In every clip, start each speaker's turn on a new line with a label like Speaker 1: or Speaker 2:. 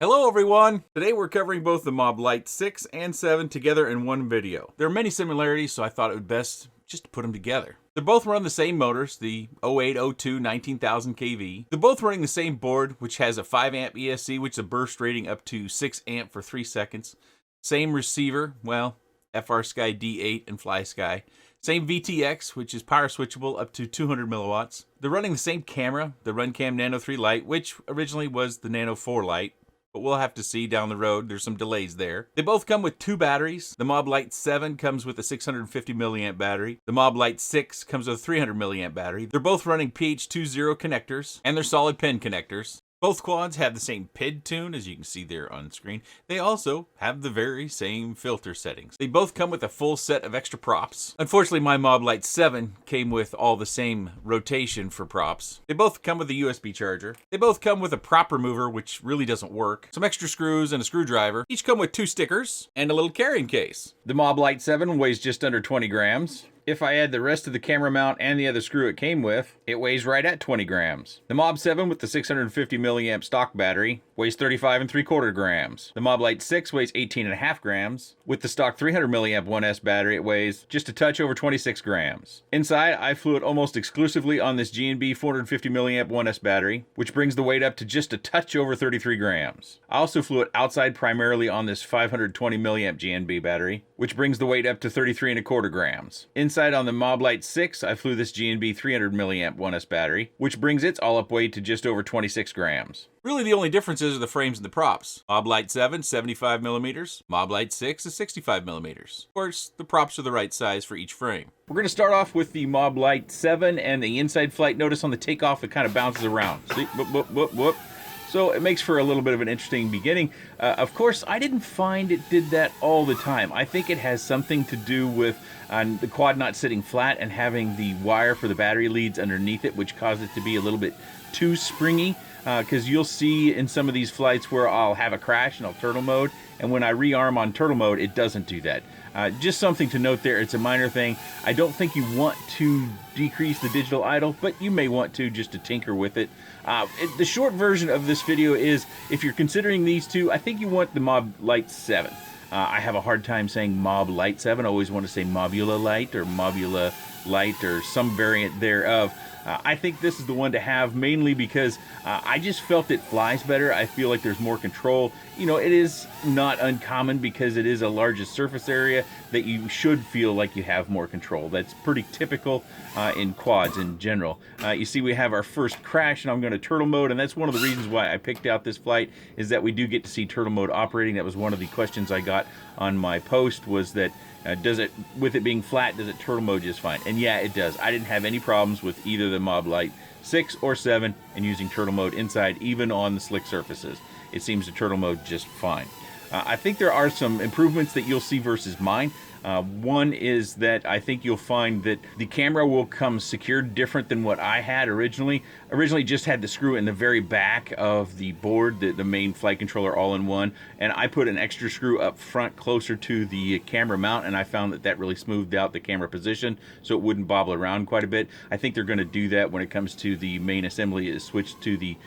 Speaker 1: Hello everyone! Today we're covering both the MobLite6 and 7 together in one video. There are many similarities, so I thought it would best just to put them together. They're both run the same motors, the 0802 19,000 kV. They're both running the same board, which has a 5 amp ESC, which is a burst rating up to 6 amp for 3 seconds. Same receiver, well, FrSky D8 and FlySky. Same VTX, which is power switchable up to 200 milliwatts. They're running the same camera, the Runcam Nano 3 Lite, which originally was the Nano 4 Lite. But we'll have to see down the road. There's some delays there. They both come with 2 batteries. The MobLite7 comes with a 650 milliamp battery. The MobLite6 comes with a 300 milliamp battery. They're both running PH20 connectors, and they're solid pin connectors. Both quads have the same PID tune, as you can see there on screen. They also have the very same filter settings. They both come with a full set of extra props. Unfortunately, my MobLite7 came with all the same rotation for props. They both come with a USB charger. They both come with a prop remover, which really doesn't work. Some extra screws and a screwdriver. Each come with 2 stickers and a little carrying case. The MobLite7 weighs just under 20 grams. If I add the rest of the camera mount and the other screw it came with, it weighs right at 20 grams. The Mob7 with the 650 milliamp stock battery weighs 35 3/4 grams. The MobLite6 weighs 18.5 grams. With the stock 300 milliamp 1S battery, it weighs just a touch over 26 grams. Inside, I flew it almost exclusively on this G&B 450 milliamp 1S battery, which brings the weight up to just a touch over 33 grams. I also flew it outside primarily on this 520 milliamp G&B battery, which brings the weight up to 33 1/4 grams. Inside on the MobLite6, I flew this G&B 300 milliamp 1S battery, which brings its all-up weight to just over 26 grams. Really, the only differences are the frames and the props. MobLite7, 75 millimeters. MobLite6 is 65 millimeters. Of course, the props are the right size for each frame. We're going to start off with the MobLite7 and the inside flight. Notice on the takeoff, it kind of bounces around. See? Whoop, whoop, whoop, whoop. So it makes for a little bit of an interesting beginning. Of course, I didn't find it did that all the time. I think it has something to do with the quad not sitting flat and having the wire for the battery leads underneath it, which caused it to be a little bit too springy. Because you'll see in some of these flights where I'll have a crash and I'll turtle mode, and when I rearm on turtle mode, it doesn't do that. Just something to note there. It's a minor thing. I don't think you want to decrease the digital idle, but you may want to just to tinker with it. The short version of this video is, if you're considering these two, I think you want the MobLite7. I have a hard time saying MobLite7. I always want to say Mobula Lite or Mobula Lite or some variant thereof. I think this is the one to have, mainly because I just felt it flies better. I feel like there's more control. You know, it is not uncommon because it is a larger surface area that you should feel like you have more control. That's pretty typical in quads in general. You see we have our first crash, and I'm going to turtle mode, and that's one of the reasons why I picked out this flight, is that we do get to see turtle mode operating. That was one of the questions I got on my post, was that does it, with it being flat, does it turtle mode just fine? And yeah, it does. I didn't have any problems with either the MobLite6 or 7 and using turtle mode inside, even on the slick surfaces. It seems to turtle mode just fine. I think there are some improvements that you'll see versus mine. One is that I think you'll find that the camera will come secured different than what I had originally. Originally just had the screw in the very back of the board, the main flight controller all-in-one, and I put an extra screw up front closer to the camera mount, and I found that that really smoothed out the camera position so it wouldn't bobble around quite a bit. I think they're going to do that when it comes to the main assembly, is switch to the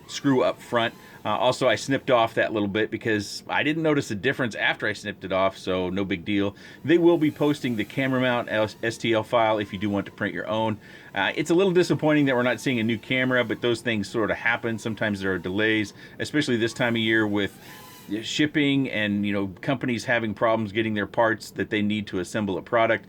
Speaker 1: screw up front. Also, I snipped off that little bit because I didn't notice a difference after I snipped it off, so no big deal. They will be posting the camera mount STL file if you do want to print your own. It's a little disappointing that we're not seeing a new camera, but those things sort of happen. Sometimes there are delays, especially this time of year with shipping and, you know, companies having problems getting their parts that they need to assemble a product.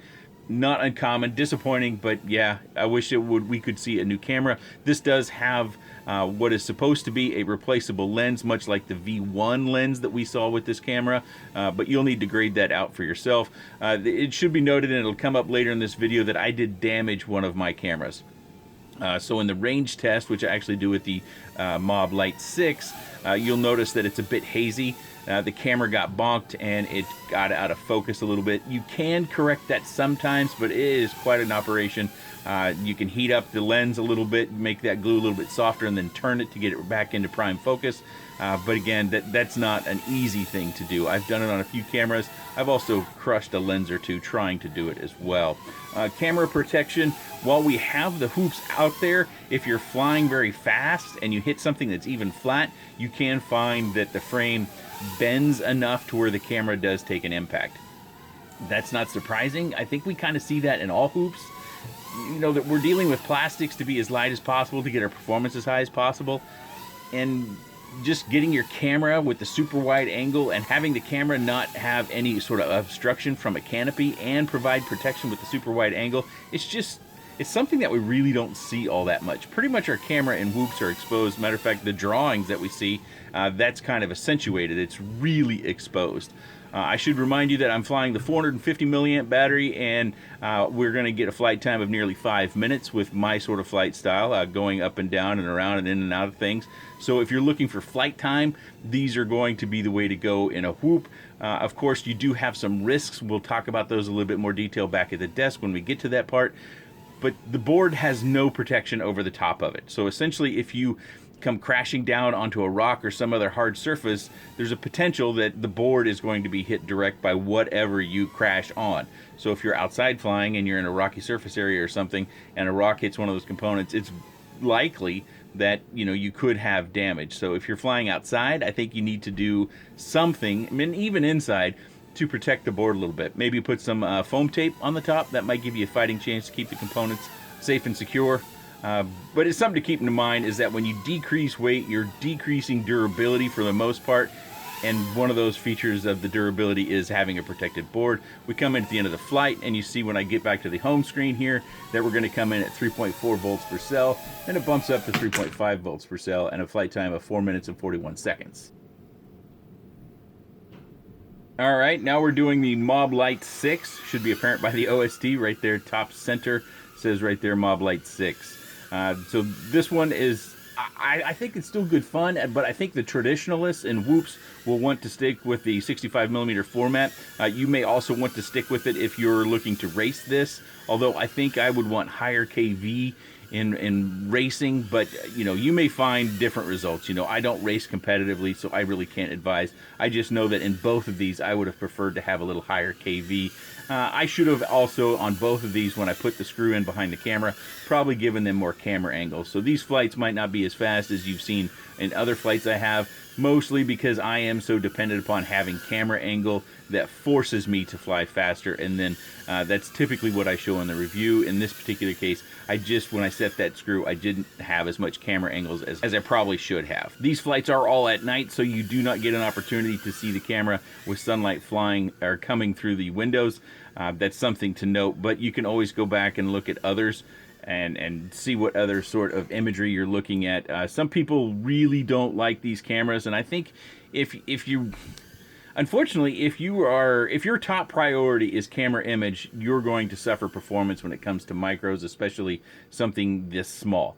Speaker 1: Not uncommon, disappointing, but yeah, I wish we could see a new camera. This does have what is supposed to be a replaceable lens, much like the V1 lens that we saw with this camera, but you'll need to grade that out for yourself. It should be noted, and it'll come up later in this video, that I did damage one of my cameras. So in the range test, which I actually do with the MobLite6, you'll notice that it's a bit hazy. The camera got bonked and it got out of focus a little bit. You can correct that sometimes, but it is quite an operation. You can heat up the lens a little bit, make that glue a little bit softer, and then turn it to get it back into prime focus. But again, that's not an easy thing to do. I've done it on a few cameras. I've also crushed a lens or two trying to do it as well. Camera protection, while we have the hoops out there, if you're flying very fast and you hit something that's even flat, you can find that the frame bends enough to where the camera does take an impact. That's not surprising. I think we kind of see that in all hoops. You know, that we're dealing with plastics to be as light as possible to get our performance as high as possible. And just getting your camera with the super wide angle and having the camera not have any sort of obstruction from a canopy and provide protection with the super wide angle, it's something that we really don't see all that much. Pretty much our camera and whoops are exposed. Matter of fact, the drawings that we see, that's kind of accentuated. It's really exposed. I should remind you that I'm flying the 450 milliamp battery, and we're going to get a flight time of nearly 5 minutes with my sort of flight style, going up and down and around and in and out of things. So if you're looking for flight time, these are going to be the way to go in a whoop. Of course, you do have some risks. We'll talk about those a little bit more detail back at the desk when we get to that part. But the board has no protection over the top of it. So essentially, if you come crashing down onto a rock or some other hard surface, there's a potential that the board is going to be hit direct by whatever you crash on. So if you're outside flying and you're in a rocky surface area or something and a rock hits one of those components, it's likely that, you know, you could have damage. So if you're flying outside, I think you need to do something, I mean, even inside, to protect the board a little bit. Maybe put some foam tape on the top. That might give you a fighting chance to keep the components safe and secure. But it's something to keep in mind is that when you decrease weight, you're decreasing durability for the most part. And one of those features of the durability is having a protected board. We come in at the end of the flight, and you see when I get back to the home screen here that we're going to come in at 3.4 volts per cell, and it bumps up to 3.5 volts per cell, and a flight time of 4 minutes and 41 seconds. All right, now we're doing the MobLite6. Should be apparent by the OST right there, top center. Says right there, MobLite6. So this one is, I think it's still good fun, but I think the traditionalists and whoops will want to stick with the 65mm format. You may also want to stick with it if you're looking to race this, although I think I would want higher KV in racing, but you know, you may find different results. You know, I don't race competitively, so I really can't advise. I just know that in both of these, I would have preferred to have a little higher KV. I should have also, on both of these, when I put the screw in behind the camera, probably given them more camera angles. So these flights might not be as fast as you've seen in other flights I have, mostly because I am so dependent upon having camera angle that forces me to fly faster, and then that's typically what I show in the review. In this particular case, when I set that screw, I didn't have as much camera angles as I probably should have. These flights are all at night, so you do not get an opportunity to see the camera with sunlight flying or coming through the windows. That's something to note, but you can always go back and look at others and see what other sort of imagery you're looking at. Some people really don't like these cameras, and I think unfortunately, if your top priority is camera image, you're going to suffer performance when it comes to micros, especially something this small.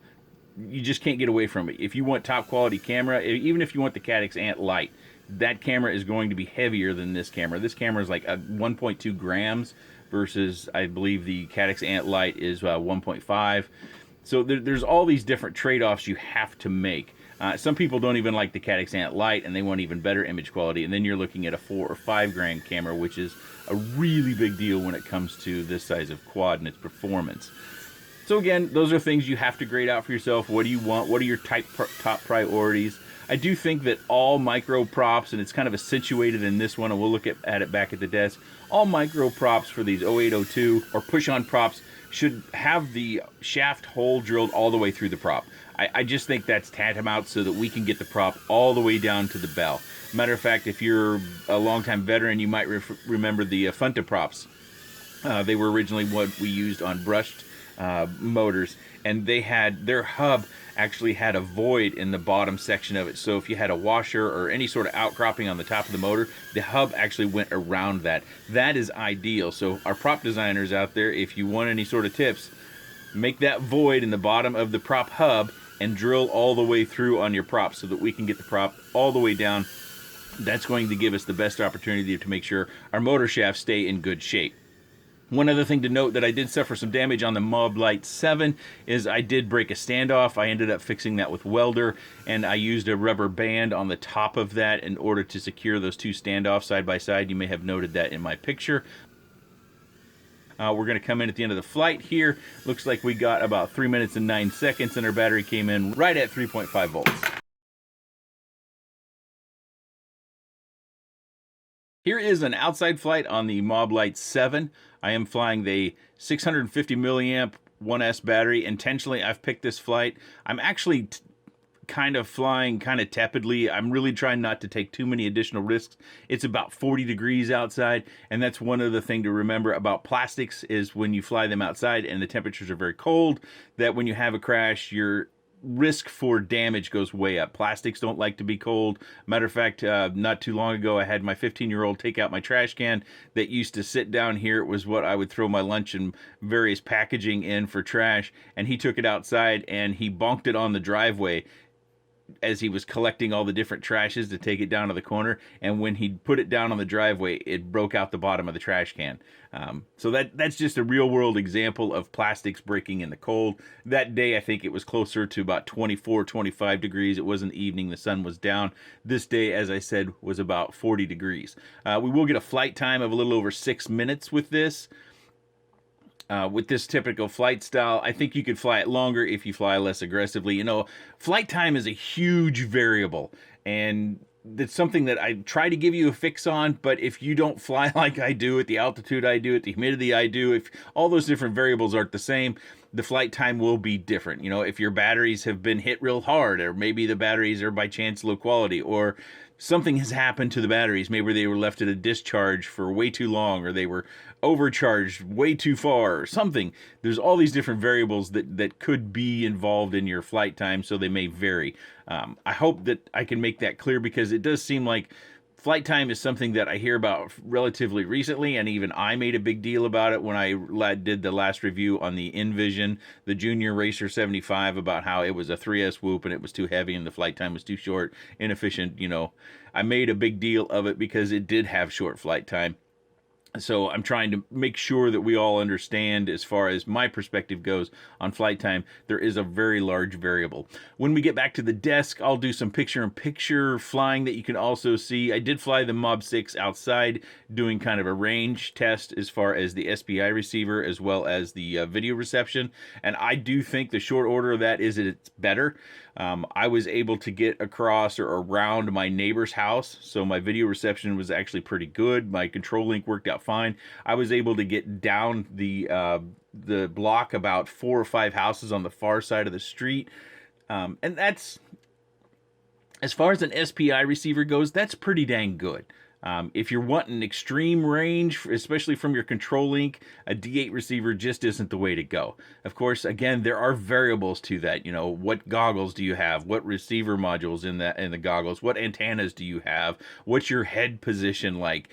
Speaker 1: You just can't get away from it. If you want top quality camera, even if you want the Caddx Ant Lite, that camera is going to be heavier than this camera. This camera is like 1.2 grams versus, I believe, the Caddx Ant Lite is 1.5. So there's all these different trade-offs you have to make. Some people don't even like the Caddx Ant Lite, and they want even better image quality, and then you're looking at a 4 or 5 gram camera, which is a really big deal when it comes to this size of quad and its performance. So again, those are things you have to grade out for yourself. What do you want? What are your top priorities? I do think that all micro props, and it's kind of accentuated in this one, and we'll look at it back at the desk, all micro props for these 0802 or push-on props should have the shaft hole drilled all the way through the prop. I just think that's tantamount so that we can get the prop all the way down to the bell. Matter of fact, if you're a longtime veteran, you might remember the Funta props. They were originally what we used on brushed motors, and they had their hub actually had a void in the bottom section of it. So if you had a washer or any sort of outcropping on the top of the motor, the hub actually went around that. That is ideal. So our prop designers out there, if you want any sort of tips, make that void in the bottom of the prop hub and drill all the way through on your prop so that we can get the prop all the way down. That's going to give us the best opportunity to make sure our motor shafts stay in good shape. One other thing to note that I did suffer some damage on the MobLite7 is I did break a standoff. I ended up fixing that with welder, and I used a rubber band on the top of that in order to secure those two standoffs side by side. You may have noted that in my picture. We're going to come in at the end of the flight here. Looks like we got about 3 minutes and 9 seconds, and our battery came in right at 3.5 volts. Here is an outside flight on the MobLite6. I am flying the 650 milliamp 1S battery. Intentionally, I've picked this flight. I'm actually kind of flying kind of tepidly. I'm really trying not to take too many additional risks. It's about 40 degrees outside, and that's one of the things to remember about plastics is when you fly them outside and the temperatures are very cold, that when you have a crash, your risk for damage goes way up. Plastics don't like to be cold. Matter of fact, not too long ago, I had my 15-year-old take out my trash can that used to sit down here. It was what I would throw my lunch and various packaging in for trash, and he took it outside and he bonked it on the driveway as he was collecting all the different trashes to take it down to the corner, and when he put it down on the driveway, it broke out the bottom of the trash can. So that's just a real-world example of plastics breaking in the cold. That day, I think it was closer to about 24, 25 degrees. It was an evening. The sun was down. This day, as I said, was about 40 degrees. We will get a flight time of a little over 6 minutes with this. With this typical flight style, I think you could fly it longer if you fly less aggressively. You know, flight time is a huge variable, and that's something that I try to give you a fix on, but if you don't fly like I do, at the altitude I do, at the humidity I do, if all those different variables aren't the same, the flight time will be different. You know, if your batteries have been hit real hard, or maybe the batteries are by chance low quality, or something has happened to the batteries. Maybe they were left at a discharge for way too long, or they were overcharged way too far, or something. There's all these different variables that could be involved in your flight time, so they may vary. I hope that I can make that clear, because it does seem like flight time is something that I hear about relatively recently, and even I made a big deal about it when I did the last review on the Envision, the Junior Racer 75, about how it was a 3S whoop and it was too heavy and the flight time was too short, inefficient. You know, I made a big deal of it because it did have short flight time. So I'm trying to make sure that we all understand, as far as my perspective goes on flight time, there is a very large variable. When we get back to the desk, I'll do some picture-in-picture flying that you can also see. I did fly the Mob6 outside, doing kind of a range test as far as the SPI receiver as well as the video reception, and I do think the short order of that is that it's better. I was able to get across or around my neighbor's house, so my video reception was actually pretty good. My control link worked out fine. I was able to get down the block about 4 or 5 houses on the far side of the street, and that's, as far as an SPI receiver goes, that's pretty dang good. If you're wanting extreme range, especially from your control link, a D8 receiver just isn't the way to go. Of course, again, there are variables to that. You know, what goggles do you have? What receiver modules in the goggles? What antennas do you have? What's your head position like?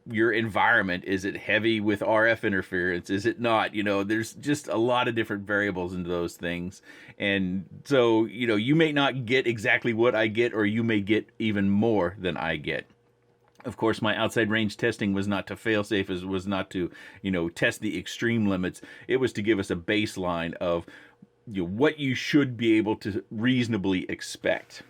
Speaker 1: Your environment, is it heavy with RF interference? Is it not? You know, there's just a lot of different variables into those things. And so, you know, you may not get exactly what I get, or you may get even more than I get. Of course, my outside range testing was not to fail-safe, it was not to, you know, test the extreme limits. It was to give us a baseline of, you know, what you should be able to reasonably expect.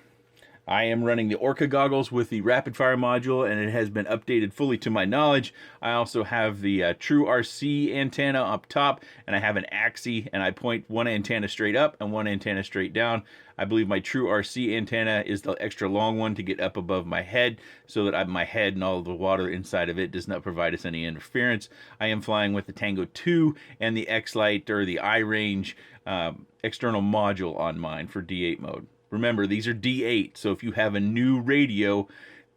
Speaker 1: I am running the Orca goggles with the rapid fire module, and it has been updated fully to my knowledge. I also have the True RC antenna up top, and I have an Axie, and I point one antenna straight up and one antenna straight down. I believe my True RC antenna is the extra long one to get up above my head, so that my head and all of the water inside of it does not provide us any interference. I am flying with the Tango 2 and the X-Lite, or the iRange external module on mine for D8 mode. Remember, these are D8, so if you have a new radio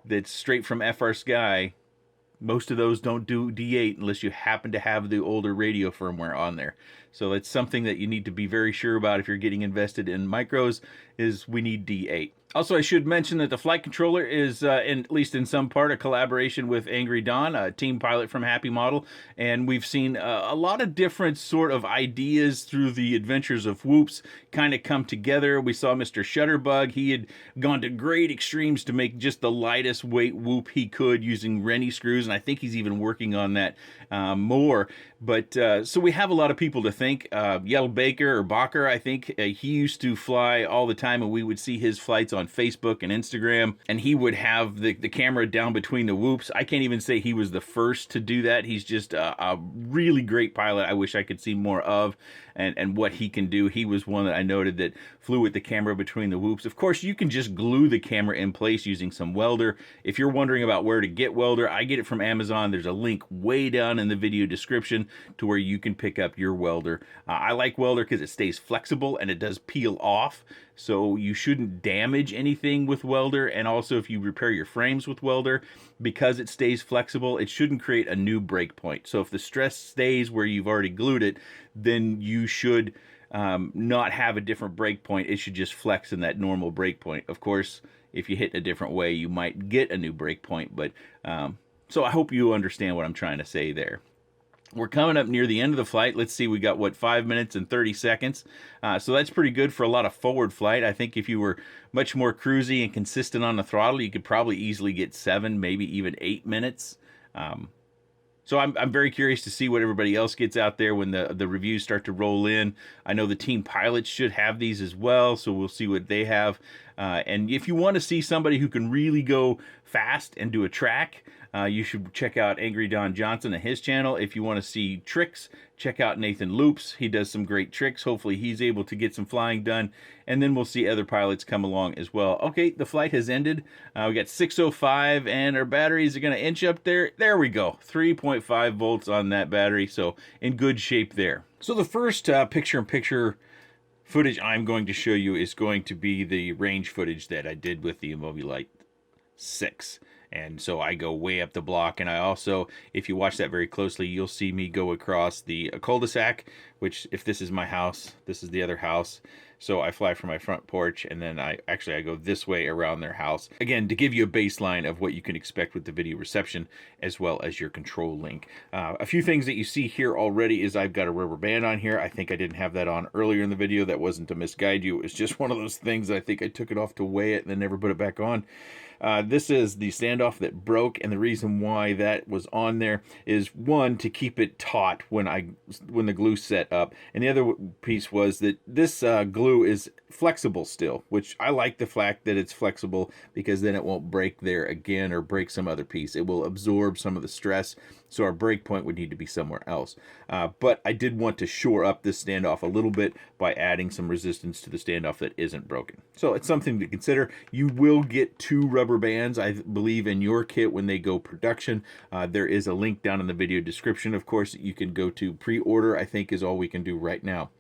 Speaker 1: that's straight from FR Sky, most of those don't do D8 unless you happen to have the older radio firmware on there. So it's something that you need to be very sure about if you're getting invested in micros, is we need D8. Also, I should mention that the flight controller is, at least in some part, a collaboration with Angry Don, a team pilot from Happy Model, and we've seen a lot of different sort of ideas through the adventures of Whoops kind of come together. We saw Mr. Shutterbug. He had gone to great extremes to make just the lightest weight Whoop he could using Rennie screws, and I think he's even working on that more. But so we have a lot of people to thank. Yellow Baker, or Bacher, I think, he used to fly all the time, and we would see his flights on on Facebook and Instagram, and he would have the camera down between the whoops. I can't even say he was the first to do that. He's just a really great pilot. I wish I could see more of and what he can do. He was one that I noted that flew with the camera between the whoops. Of course, you can just glue the camera in place using some welder. If you're wondering about where to get welder, I get it from Amazon. There's a link way down in the video description to where you can pick up your welder. I like welder because it stays flexible and it does peel off, so you shouldn't damage anything with welder. And also, if you repair your frames with welder, because it stays flexible, it shouldn't create a new break point. So if the stress stays where you've already glued it, then you should not have a different break point. It should just flex in that normal break point. Of course, if you hit a different way, you might get a new break point, but so I hope you understand what I'm trying to say there. We're coming up near the end of the flight. Let's see, we got, what, 5 minutes and 30 seconds. So that's pretty good for a lot of forward flight. I think if you were much more cruisy and consistent on the throttle, you could probably easily get 7, maybe even 8 minutes. So I'm very curious to see what everybody else gets out there when the reviews start to roll in. I know the team pilots should have these as well, so we'll see what they have. And if you want to see somebody who can really go fast and do a track, you should check out Angry Don Johnson and his channel. If you want to see tricks, check out Nathan Loops. He does some great tricks. Hopefully he's able to get some flying done, and then we'll see other pilots come along as well. Okay, the flight has ended. We got 6:05, and our batteries are going to inch up there. There we go, 3.5 volts on that battery, so in good shape there. So the first picture-in-picture footage I'm going to show you is going to be the range footage that I did with the MobLite6. And so I go way up the block, and I also, if you watch that very closely, you'll see me go across the cul-de-sac, which, if this is my house, this is the other house. So I fly from my front porch, and then I go this way around their house. Again, to give you a baseline of what you can expect with the video reception, as well as your control link. A few things that you see here already is I've got a rubber band on here. I think I didn't have that on earlier in the video. That wasn't to misguide you. It was just one of those things. I think I took it off to weigh it and then never put it back on. This is the standoff that broke, and the reason why that was on there is, one, to keep it taut when the glue set up, and the other piece was that this glue is flexible still, which I like the fact that it's flexible, because then it won't break there again or break some other piece. It will absorb some of the stress, so our break point would need to be somewhere else. But I did want to shore up this standoff a little bit by adding some resistance to the standoff that isn't broken. So it's something to consider. You will get 2 rubber bands, I believe, in your kit when they go production. There is a link down in the video description, of course, that you can go to. Pre-order, I think, is all we can do right now.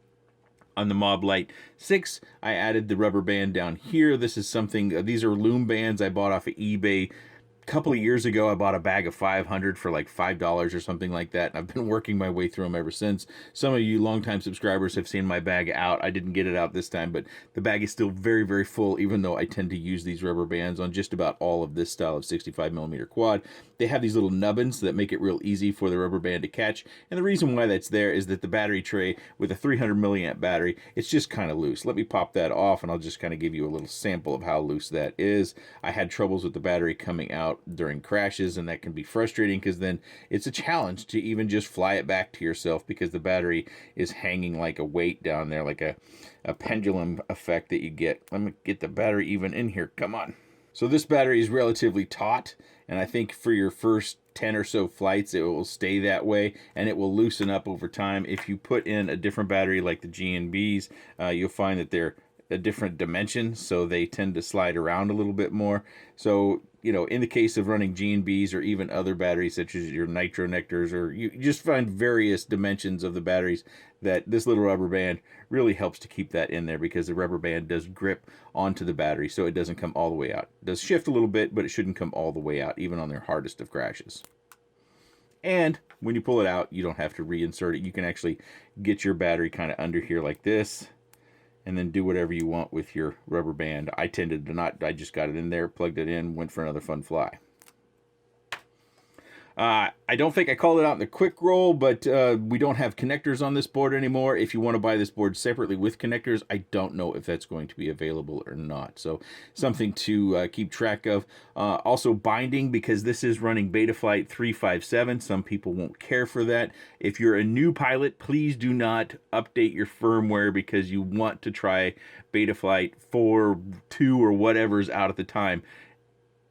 Speaker 1: On the MobLite6, I added the rubber band down here. This is something, these are loom bands I bought off of eBay. A couple of years ago, I bought a bag of 500 for like $5 or something like that, and I've been working my way through them ever since. Some of you longtime subscribers have seen my bag out. I didn't get it out this time, but the bag is still very, very full, even though I tend to use these rubber bands on just about all of this style of 65mm quad. They have these little nubbins that make it real easy for the rubber band to catch, and the reason why that's there is that the battery tray with a 300 milliamp battery, it's just kind of loose. Let me pop that off, and I'll just kind of give you a little sample of how loose that is. I had troubles with the battery coming out during crashes, and that can be frustrating, because then it's a challenge to even just fly it back to yourself, because the battery is hanging like a weight down there, like a pendulum effect that you get. Let me get the battery even in here. Come on. So this battery is relatively taut, and I think for your first 10 or so flights it will stay that way, and it will loosen up over time. If you put in a different battery like the G&Bs, you'll find that they're a different dimension, so they tend to slide around a little bit more. So, you know, in the case of running G&Bs or even other batteries such as your nitro nectars, or you just find various dimensions of the batteries, that this little rubber band really helps to keep that in there, because the rubber band does grip onto the battery so it doesn't come all the way out. It does shift a little bit, but it shouldn't come all the way out, even on their hardest of crashes. And when you pull it out, you don't have to reinsert it. You can actually get your battery kind of under here like this, and then do whatever you want with your rubber band. I tended to not. I just got it in there, plugged it in, went for another fun fly. I don't think I called it out in the quick roll, but we don't have connectors on this board anymore. If you want to buy this board separately with connectors, I don't know if that's going to be available or not. So something to keep track of. Also binding, because this is running Betaflight 357. Some people won't care for that. If you're a new pilot, please do not update your firmware, because you want to try Betaflight 4, 2, or whatever's out at the time,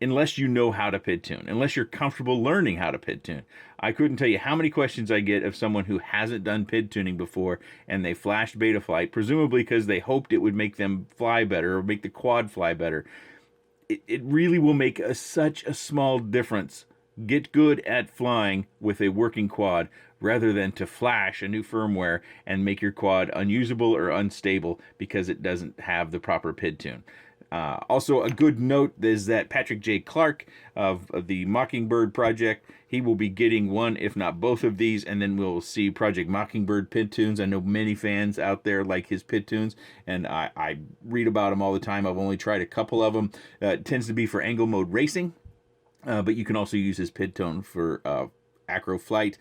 Speaker 1: unless you know how to PID tune, unless you're comfortable learning how to PID tune. I couldn't tell you how many questions I get of someone who hasn't done PID tuning before, and they flashed Betaflight, presumably because they hoped it would make them fly better or make the quad fly better. It really will make such a small difference. Get good at flying with a working quad, rather than to flash a new firmware and make your quad unusable or unstable because it doesn't have the proper PID tune. Also, a good note is that Patrick J. Clark of the Mockingbird project, he will be getting one, if not both of these, and then we'll see Project Mockingbird PID tunes. I know many fans out there like his PID tunes, and I read about them all the time. I've only tried a couple of them. It tends to be for angle mode racing, but you can also use his PID tone for acro flight.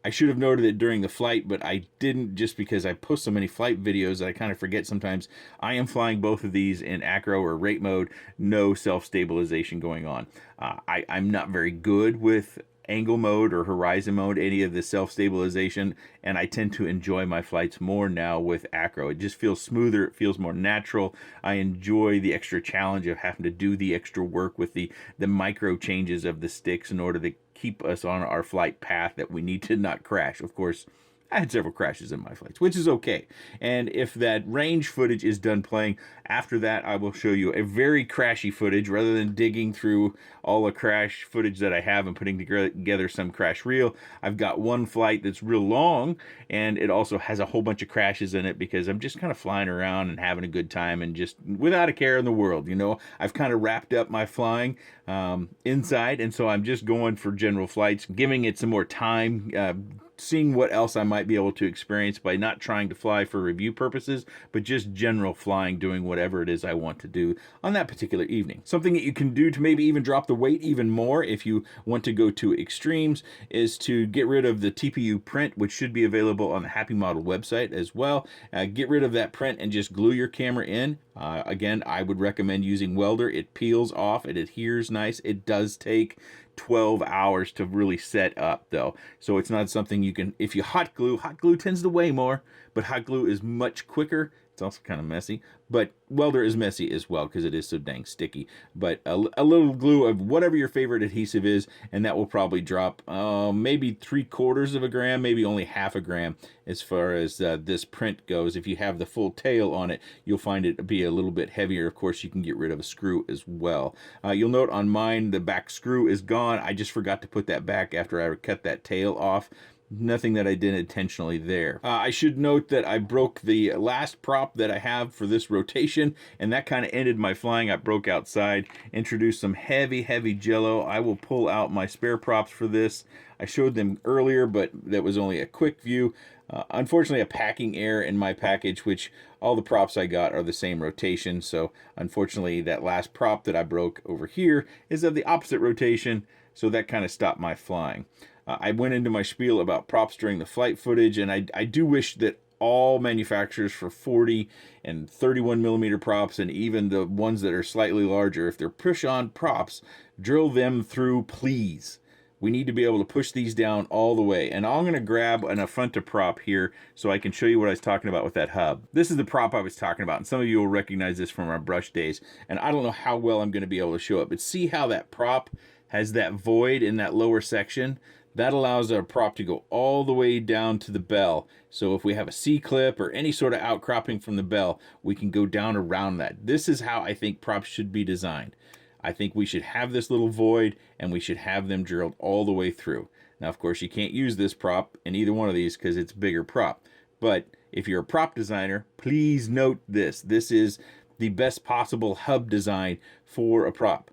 Speaker 1: I should have noted it during the flight, but I didn't, just because I post so many flight videos that I kind of forget sometimes. I am flying both of these in acro or rate mode, no self-stabilization going on. I'm not very good with angle mode or horizon mode, any of the self-stabilization, and I tend to enjoy my flights more now with acro. It just feels smoother, it feels more natural. I enjoy the extra challenge of having to do the extra work with the micro changes of the sticks in order to keep us on our flight path that we need to not crash. Of course, I had several crashes in my flights, which is okay. And if that range footage is done playing, after that I will show you a very crashy footage, rather than digging through all the crash footage that I have and putting together some crash reel. I've got one flight that's real long, and it also has a whole bunch of crashes in it, because I'm just kind of flying around and having a good time, and just without a care in the world. You know, I've kind of wrapped up my flying inside, and so I'm just going for general flights, giving it some more time, seeing what else I might be able to experience by not trying to fly for review purposes, but just general flying, doing whatever it is I want to do on that particular evening. Something that you can do to maybe even drop the weight even more, if you want to go to extremes, is to get rid of the TPU print, which should be available on the Happy Model website as well. Get rid of that print and just glue your camera in. Again, I would recommend using welder. It peels off, it adheres nice. It does take 12 hours to really set up, though, so it's not something you can, if you hot glue tends to weigh more, but hot glue is much quicker. It's also kind of messy, but welder is messy as well because it is so dang sticky. But a little glue of whatever your favorite adhesive is, and that will probably drop maybe 3/4 of a gram, maybe only half a gram as far as this print goes. If you have the full tail on it, you'll find it to be a little bit heavier. Of course, you can get rid of a screw as well. You'll note on mine the back screw is gone. I just forgot to put that back after I cut that tail off. Nothing that I did intentionally there. I should note that I broke the last prop that I have for this rotation, and that kind of ended my flying. I broke outside, introduced some heavy jello. I will pull out my spare props for this. I showed them earlier, but that was only a quick view. Unfortunately, a packing error in my package, which all the props I got are the same rotation, so unfortunately that last prop that I broke over here is of the opposite rotation, so that kind of stopped my flying. I went into my spiel about props during the flight footage, and I do wish that all manufacturers for 40 and 31 millimeter props, and even the ones that are slightly larger, if they're push-on props, drill them through, please. We need to be able to push these down all the way. And I'm going to grab an Affronta prop here so I can show you what I was talking about with that hub. This is the prop I was talking about, and some of you will recognize this from our brush days. And I don't know how well I'm going to be able to show it, but see how that prop has that void in that lower section? That allows our prop to go all the way down to the bell. So if we have a C-clip or any sort of outcropping from the bell, we can go down around that. This is how I think props should be designed. I think we should have this little void, and we should have them drilled all the way through. Now, of course, you can't use this prop in either one of these because it's a bigger prop. But if you're a prop designer, please note this. This is the best possible hub design for a prop,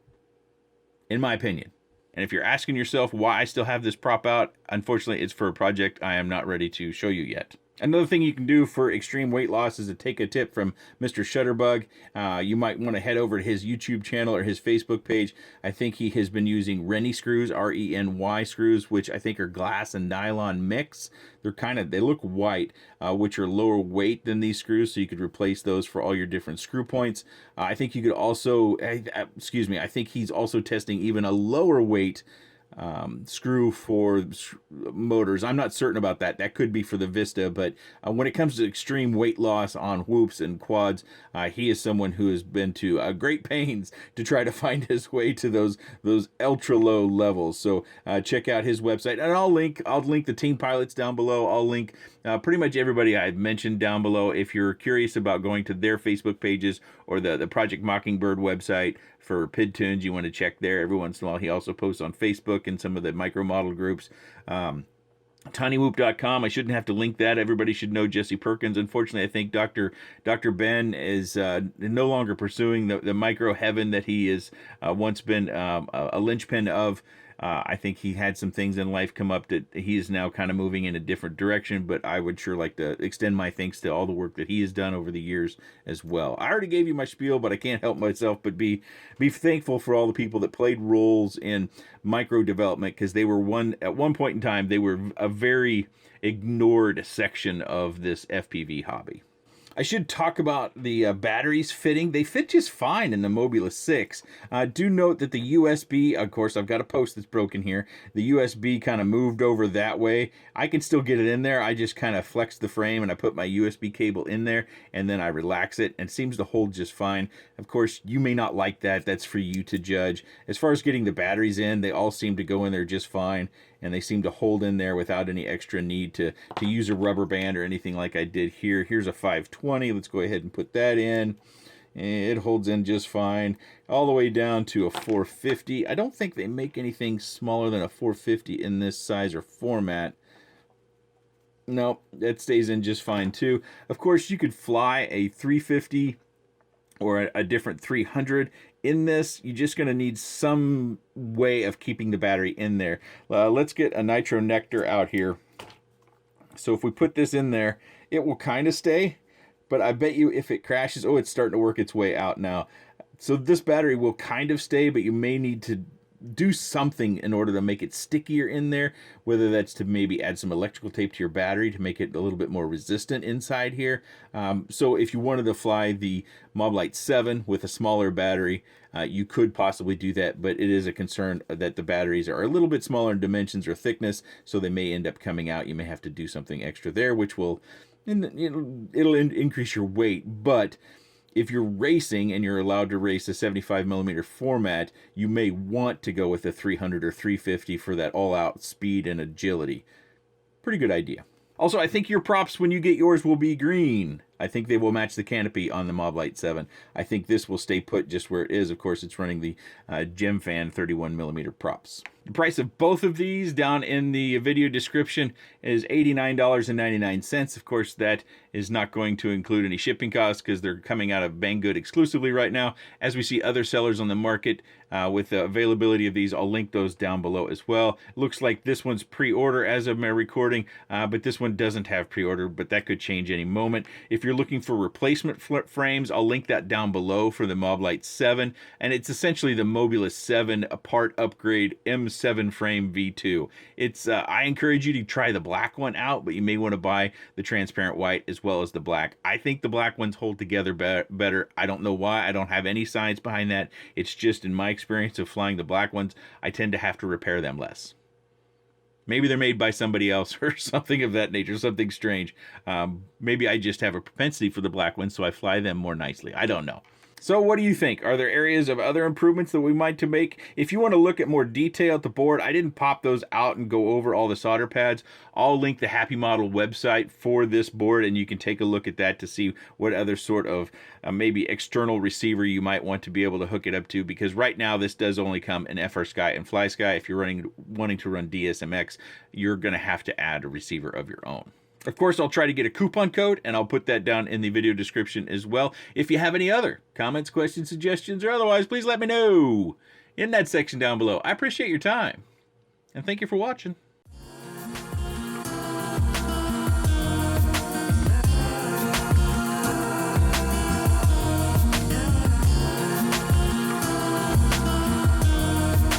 Speaker 1: in my opinion. And if you're asking yourself why I still have this prop out, unfortunately, it's for a project I am not ready to show you yet. Another thing you can do for extreme weight loss is to take a tip from Mr. Shutterbug. You might want to head over to his YouTube channel or his Facebook page. I think he has been using Renny screws, R-E-N-Y screws, which I think are glass and nylon mix. They look white, which are lower weight than these screws, so you could replace those for all your different screw points. I think you could also, I think he's also testing even a lower weight screw for motors. I'm not certain about that. That could be for the Vista, but when it comes to extreme weight loss on whoops and quads, he is someone who has been to great pains to try to find his way to those ultra low levels. So check out his website, and I'll link the team pilots down below. I'll link pretty much everybody I've mentioned down below. If you're curious about going to their Facebook pages or the Project Mockingbird website for PID tunes, you want to check there. Every once in a while, he also posts on Facebook and some of the micro model groups. TinyWhoop.com, I shouldn't have to link that. Everybody should know Jesse Perkins. Unfortunately, I think Dr. Ben is no longer pursuing the micro heaven that he has once been a linchpin of. I think he had some things in life come up that he is now kind of moving in a different direction, but I would sure like to extend my thanks to all the work that he has done over the years as well. I already gave you my spiel, but I can't help myself but be thankful for all the people that played roles in micro development, because they were at one point in time, they were a very ignored section of this FPV hobby. I should talk about the batteries fitting. They fit just fine in the Mobula 6. Do note that the USB, of course, I've got a post that's broken here. The USB kind of moved over that way. I can still get it in there. I just kind of flex the frame and I put my USB cable in there and then I relax it, and it seems to hold just fine. Of course, you may not like that. That's for you to judge. As far as getting the batteries in, they all seem to go in there just fine, and they seem to hold in there without any extra need to use a rubber band or anything like I did here. Here's a 520. Let's go ahead and put that in. It holds in just fine, all the way down to a 450. I don't think they make anything smaller than a 450 in this size or format. No, that stays in just fine too. Of course, you could fly a 350 or a different 300 in this. You're just going to need some way of keeping the battery in there. Let's get a nitro nectar out here. So if we put this in there, it will kind of stay, but I bet you if it crashes, oh, it's starting to work its way out now. So this battery will kind of stay, but you may need to do something in order to make it stickier in there, whether that's to maybe add some electrical tape to your battery to make it a little bit more resistant inside here. So if you wanted to fly the MobLite6 with a smaller battery, you could possibly do that, but it is a concern that the batteries are a little bit smaller in dimensions or thickness, so they may end up coming out. You may have to do something extra there, which will, it'll increase your weight. But if you're racing and you're allowed to race a 75mm format, you may want to go with a 300 or 350 for that all-out speed and agility. Pretty good idea. Also, I think your props when you get yours will be green. I think they will match the canopy on the MobLite6. I think this will stay put just where it is. Of course, it's running the GemFan 31mm props. The price of both of these down in the video description is $89.99. Of course, that is not going to include any shipping costs because they're coming out of Banggood exclusively right now. As we see other sellers on the market with the availability of these, I'll link those down below as well. It looks like this one's pre-order as of my recording, but this one doesn't have pre-order, but that could change any moment. If you're looking for replacement frames, I'll link that down below for the MobLite6, and it's essentially the Mobula 7 part upgrade M7 frame V2. It's I encourage you to try the black one out, but you may want to buy the transparent white as well as the black. I think the black ones hold together better. I don't know why. I don't have any science behind that. It's just in my experience of flying the black ones, I tend to have to repair them less. Maybe they're made by somebody else or something of that nature, something strange. Maybe I just have a propensity for the black ones, so I fly them more nicely. I don't know. So what do you think? Are there areas of other improvements that we might to make? If you want to look at more detail at the board, I didn't pop those out and go over all the solder pads. I'll link the Happy Model website for this board, and you can take a look at that to see what other sort of maybe external receiver you might want to be able to hook it up to, because right now this does only come in FrSky and FlySky. If you're wanting to run DSMX, you're going to have to add a receiver of your own. Of course, I'll try to get a coupon code, and I'll put that down in the video description as well. If you have any other comments, questions, suggestions, or otherwise, please let me know in that section down below. I appreciate your time, and thank you for watching.